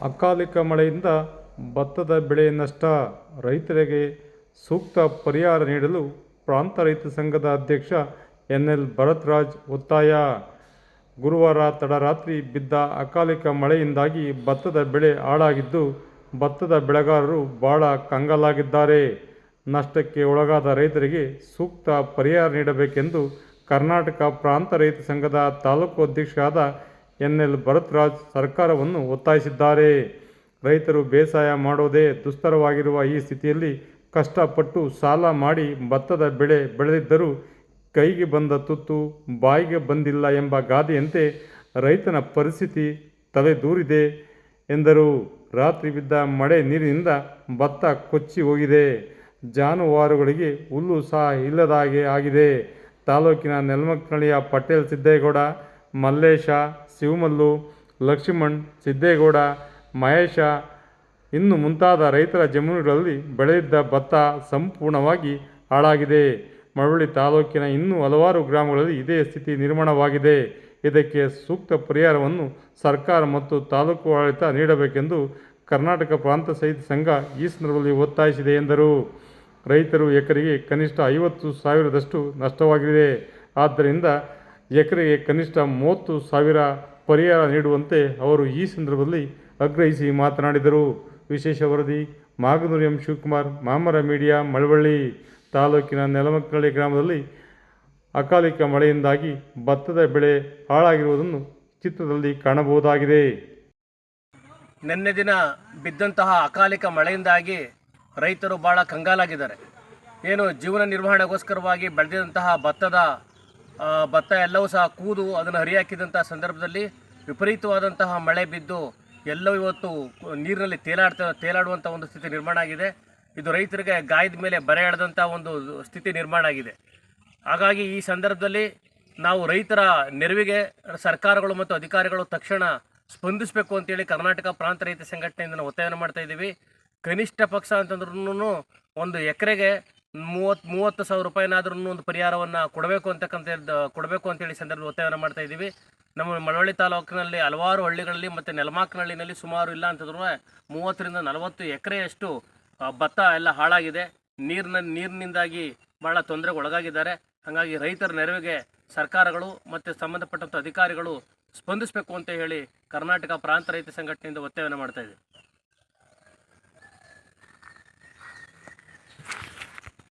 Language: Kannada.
ಅಕಾಲಿಕ ಮಳೆಯಿಂದ ಭತ್ತದ ಬೆಳೆ ನಷ್ಟ, ರೈತರಿಗೆ ಸೂಕ್ತ ಪರಿಹಾರ ನೀಡಲು ಪ್ರಾಂತ ರೈತ ಸಂಘದ ಅಧ್ಯಕ್ಷ ಎನ್.ಎಲ್. ಭರತ್ರಾಜ್ ಒತ್ತಾಯ. ಗುರುವಾರ ತಡರಾತ್ರಿ ಬಿದ್ದ ಅಕಾಲಿಕ ಮಳೆಯಿಂದಾಗಿ ಭತ್ತದ ಬೆಳೆ ಹಾಳಾಗಿದ್ದು, ಭತ್ತದ ಬೆಳೆಗಾರರು ಬಹಳ ಕಂಗಾಲಾಗಿದ್ದಾರೆ. ನಷ್ಟಕ್ಕೆ ಒಳಗಾದ ರೈತರಿಗೆ ಸೂಕ್ತ ಪರಿಹಾರ ನೀಡಬೇಕೆಂದು ಕರ್ನಾಟಕ ಪ್ರಾಂತ ರೈತ ಸಂಘದ ತಾಲೂಕು ಅಧ್ಯಕ್ಷರಾದ ಎನ್.ಎಲ್. ಭರತ್ರಾಜ್ ಸರ್ಕಾರವನ್ನು ಒತ್ತಾಯಿಸಿದ್ದಾರೆ. ರೈತರು ಬೇಸಾಯ ಮಾಡೋದೇ ದುಸ್ತರವಾಗಿರುವ ಈ ಸ್ಥಿತಿಯಲ್ಲಿ ಕಷ್ಟಪಟ್ಟು ಸಾಲ ಮಾಡಿ ಭತ್ತದ ಬೆಳೆ ಬೆಳೆದಿದ್ದರೂ ಕೈಗೆ ಬಂದ ತುತ್ತು ಬಾಯಿಗೆ ಬಂದಿಲ್ಲ ಎಂಬ ಗಾದೆಯಂತೆ ರೈತನ ಪರಿಸ್ಥಿತಿ ತಲೆದೂರಿದೆ ಎಂದರು. ರಾತ್ರಿ ಬಿದ್ದ ಮಳೆ ನೀರಿನಿಂದ ಭತ್ತ ಕೊಚ್ಚಿ ಹೋಗಿದೆ. ಜಾನುವಾರುಗಳಿಗೆ ಹುಲ್ಲು ಸಹ ಇಲ್ಲದ ಹಾಗೆ ಆಗಿದೆ. ತಾಲೂಕಿನ ನೆಲಮಕ್ಕನಹಳ್ಳಿಯ ಪಟೇಲ್ ಸಿದ್ದೇಗೌಡ, ಮಲ್ಲೇಶ, ಶಿವಮಲ್ಲು, ಲಕ್ಷ್ಮಣ್, ಸಿದ್ದೇಗೌಡ, ಮಹೇಶ ಇನ್ನು ಮುಂತಾದ ರೈತರ ಜಮೀನುಗಳಲ್ಲಿ ಬೆಳೆದಿದ್ದ ಭತ್ತ ಸಂಪೂರ್ಣವಾಗಿ ಹಾಳಾಗಿದೆ. ಮಳವಳ್ಳಿ ತಾಲೂಕಿನ ಇನ್ನೂ ಹಲವಾರು ಗ್ರಾಮಗಳಲ್ಲಿ ಇದೇ ಸ್ಥಿತಿ ನಿರ್ಮಾಣವಾಗಿದೆ. ಇದಕ್ಕೆ ಸೂಕ್ತ ಪರಿಹಾರವನ್ನು ಸರ್ಕಾರ ಮತ್ತು ತಾಲೂಕು ಆಡಳಿತ ನೀಡಬೇಕೆಂದು ಕರ್ನಾಟಕ ಪ್ರಾಂತ ರೈತ ಸಂಘ ಈ ಸಂದರ್ಭದಲ್ಲಿ ಒತ್ತಾಯಿಸಿದೆ ಎಂದರು. ರೈತರು ಎಕರೆಗೆ ಕನಿಷ್ಠ 50,000ದಷ್ಟು ನಷ್ಟವಾಗಿದೆ. ಆದ್ದರಿಂದ ಎಕರೆಗೆ ಕನಿಷ್ಠ 30,000 ಪರಿಹಾರ ನೀಡುವಂತೆ ಅವರು ಈ ಸಂದರ್ಭದಲ್ಲಿ ಆಗ್ರಹಿಸಿ ಮಾತನಾಡಿದರು. ವಿಶೇಷ ವರದಿ ಮಾಗನೂರು ಎಂ. ಶಿವಕುಮಾರ್, ಮಾಮರ ಮೀಡಿಯಾ, ಮಳವಳ್ಳಿ. ತಾಲೂಕಿನ ನೆಲಮಕ್ಕನಹಳ್ಳಿ ಗ್ರಾಮದಲ್ಲಿ ಅಕಾಲಿಕ ಮಳೆಯಿಂದಾಗಿ ಭತ್ತದ ಬೆಳೆ ಹಾಳಾಗಿರುವುದನ್ನು ಚಿತ್ರದಲ್ಲಿ ಕಾಣಬಹುದಾಗಿದೆ. ನಿನ್ನೆ ದಿನ ಬಿದ್ದಂತಹ ಅಕಾಲಿಕ ಮಳೆಯಿಂದಾಗಿ ರೈತರು ಭಾಳ ಕಂಗಾಲಾಗಿದ್ದಾರೆ. ಏನು ಜೀವನ ನಿರ್ವಹಣೆಗೋಸ್ಕರವಾಗಿ ಬೆಳೆದಿದ್ದಂತಹ ಭತ್ತ ಎಲ್ಲವೂ ಸಹ ಕೂದು ಅದನ್ನು ಹರಿಯಾಕಿದಂಥ ಸಂದರ್ಭದಲ್ಲಿ ವಿಪರೀತವಾದಂತಹ ಮಳೆ ಬಿದ್ದು ಎಲ್ಲವೂ ಇವತ್ತು ನೀರಿನಲ್ಲಿ ತೇಲಾಡುವಂಥ ಒಂದು ಸ್ಥಿತಿ ನಿರ್ಮಾಣ ಆಗಿದೆ. ಇದು ರೈತರಿಗೆ ಗಾಯದ ಮೇಲೆ ಬರೆ ಎಳೆದಂಥ ಒಂದು ಸ್ಥಿತಿ ನಿರ್ಮಾಣ ಆಗಿದೆ. ಹಾಗಾಗಿ ಈ ಸಂದರ್ಭದಲ್ಲಿ ನಾವು ರೈತರ ನೆರವಿಗೆ ಸರ್ಕಾರಗಳು ಮತ್ತು ಅಧಿಕಾರಿಗಳು ತಕ್ಷಣ ಸ್ಪಂದಿಸಬೇಕು ಅಂತೇಳಿ ಕರ್ನಾಟಕ ಪ್ರಾಂತ ರೈತ ಸಂಘಟನೆಯಿಂದ ನಾವು ಒತ್ತಾಯವನ್ನು ಮಾಡ್ತಾ ಇದ್ದೀವಿ. ಕನಿಷ್ಠ ಪಕ್ಷ ಅಂತಂದ್ರೂ ಒಂದು ಎಕರೆಗೆ 30,000 ರೂಪಾಯಿನಾದ್ರೂ ಒಂದು ಪರಿಹಾರವನ್ನು ಕೊಡಬೇಕು ಅಂತೇಳಿ ಸಂದರ್ಭದಲ್ಲಿ ಒತ್ತಾಯವನ್ನು ಮಾಡ್ತಾ ಇದ್ದೀವಿ. ನಮ್ಮ ಮಳವಳ್ಳಿ ತಾಲೂಕಿನಲ್ಲಿ ಹಲವಾರು ಹಳ್ಳಿಗಳಲ್ಲಿ ಮತ್ತು ನೆಲಮಕ್ಕನಹಳ್ಳಿನಲ್ಲಿ ಸುಮಾರು ಇಲ್ಲ ಅಂತಂದ್ರೂ 30ರಿಂದ 40 ಎಕರೆಯಷ್ಟು ಭತ್ತ ಎಲ್ಲ ಹಾಳಾಗಿದೆ. ನೀರಿನಿಂದಾಗಿ ಭಾಳ ತೊಂದರೆಗೆ ಒಳಗಾಗಿದ್ದಾರೆ. ಹಾಗಾಗಿ ರೈತರ ನೆರವಿಗೆ ಸರ್ಕಾರಗಳು ಮತ್ತು ಸಂಬಂಧಪಟ್ಟಂಥ ಅಧಿಕಾರಿಗಳು ಸ್ಪಂದಿಸಬೇಕು ಅಂತ ಹೇಳಿ ಕರ್ನಾಟಕ ಪ್ರಾಂತ ರೈತ ಸಂಘಟನೆಯಿಂದ ಒತ್ತಾಯವನ್ನು ಮಾಡ್ತಾ ಇದ್ದೀವಿ.